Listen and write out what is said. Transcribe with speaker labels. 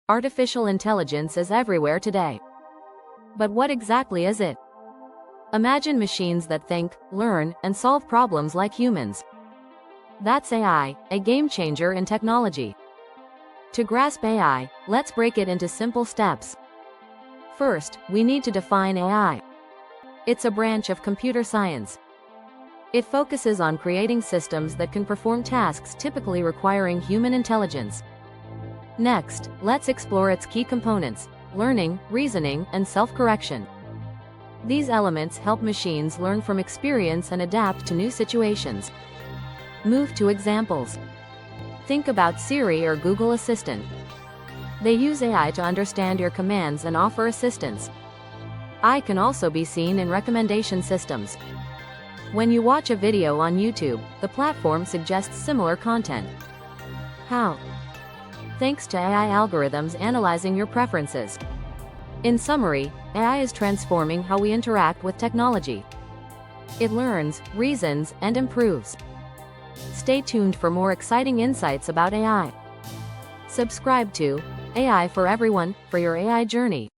Speaker 1: Artificial intelligence is everywhere today. But what exactly is it? Imagine machines that think, learn, and solve problems like humans. That's AI, a game changer in technology. To grasp AI, let's break it into simple steps. First, we need to define AI. It's a branch of computer science. It focuses on creating systems that can perform tasks typically requiring human intelligence. Next, let's explore its key components: learning, reasoning, and self-correction. These elements help machines learn from experience and adapt to new situations. Move to examples. Think about Siri or Google Assistant. They use AI to understand your commands and offer assistance. AI can also be seen in recommendation systems. When you watch a video on YouTube, the platform suggests similar content. How? Thanks to AI algorithms analyzing your preferences. In summary, AI is transforming how we interact with technology. It learns, reasons, and improves. Stay tuned for more exciting insights about AI. Subscribe to AI for Everyone for your AI journey.